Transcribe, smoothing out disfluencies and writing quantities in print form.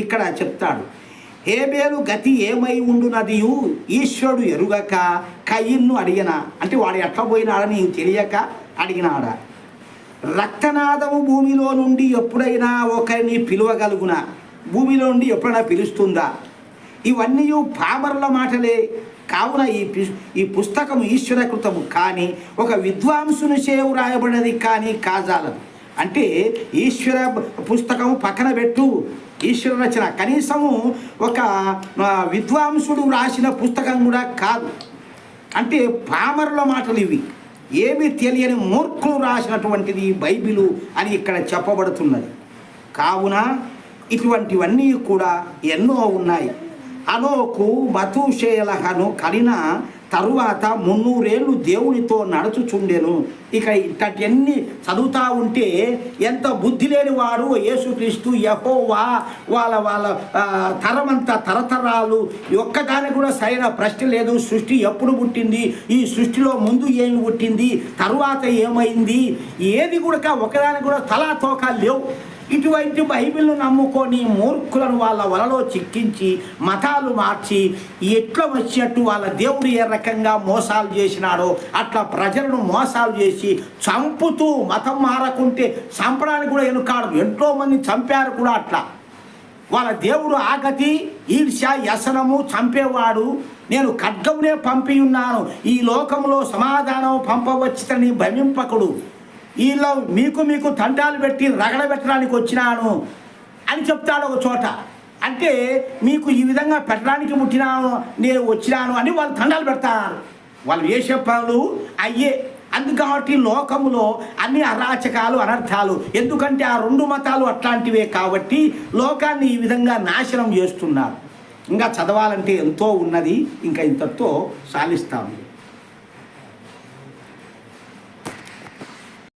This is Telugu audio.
ఇక్కడ చెప్తాడు. హేబేలు గతి ఏమై ఉండునదియు ఈశ్వరుడు ఎరుగక కయ్యిన్ను అడిగిన, అంటే వాడు ఎట్లా పోయినాడని తెలియక అడిగినాడా. రక్తనాదము భూమిలో నుండి ఎప్పుడైనా ఒకరిని పిలువగలుగునా? భూమిలో నుండి ఎప్పుడైనా పిలుస్తుందా? ఇవన్నీ పామరుల మాటలే. కావున ఈ పుస్తకం ఈశ్వరకృతము కానీ ఒక విద్వాంసుని చేవు రాయబడినది కానీ కాజాలదు. అంటే ఈశ్వర పుస్తకము పక్కన పెట్టు, ఈశ్వర రచన కనీసము ఒక విద్వాంసుడు రాసిన పుస్తకం కూడా కాదు. అంటే పామరుల మాటలు ఇవి, ఏమీ తెలియని మూర్ఖులు రాసినటువంటిది బైబిలు అని ఇక్కడ చెప్పబడుతున్నది. కావున ఇటువంటివన్నీ కూడా ఎన్నో ఉన్నాయి. అనోకు మతూషేలహను కనిన తరువాత 300 ఏళ్ళు దేవునితో నడుచుచుండెను. ఇక ఇట్టన్నీ చదువుతూ ఉంటే ఎంత బుద్ధి లేని వాడు యేసుక్రీస్తు యెహోవా వాళ్ళ తరమంతా తరతరాలు ఒక్కదానికి కూడా సరైన ప్రశ్న లేదు. సృష్టి ఎప్పుడు పుట్టింది, ఈ సృష్టిలో ముందు ఏమి పుట్టింది, తరువాత ఏమైంది, ఏది కూడా ఒకదానికి కూడా తలా తోక లేవు. ఇటువంటి బైబిల్ను నమ్ముకొని మూర్ఖులను వాళ్ళ వలలో చిక్కించి మతాలు మార్చి ఎట్లా వచ్చినట్టు వాళ్ళ దేవుడు ఏ రకంగా మోసాలు చేసినాడో అట్లా ప్రజలను మోసాలు చేసి చంపుతూ మతం మారకుంటే చంపడానికి కూడా వెనుకాడు. ఎంతోమంది చంపారు కూడా. అట్లా వాళ్ళ దేవుడు ఆగతి ఈర్ష్య వ్యసనము చంపేవాడు. నేను ఖడ్గమునే పంపి ఉన్నాను, ఈ లోకంలో సమాధానం పంపవచ్చునని భ్రమింపకుడు, వీళ్ళు మీకు తంటాలు పెట్టి రగడబెట్టడానికి వచ్చినాను అని చెప్తాడు ఒక చోట. అంటే మీకు ఈ విధంగా పెట్టడానికి పుట్టినాను, నేను వచ్చినాను అని వాళ్ళు తండాలు పెడతారు. వాళ్ళు చేసే పనులు అయ్యే. అందుకబట్టి లోకములో అన్ని అరాచకాలు అనర్థాలు, ఎందుకంటే ఆ 2 మతాలు అట్లాంటివే కాబట్టి లోకాన్ని ఈ విధంగా నాశనం చేస్తున్నారు. ఇంకా చదవాలంటే ఎంతో ఉన్నది, ఇంకా ఇంతతో సాలిస్తాము.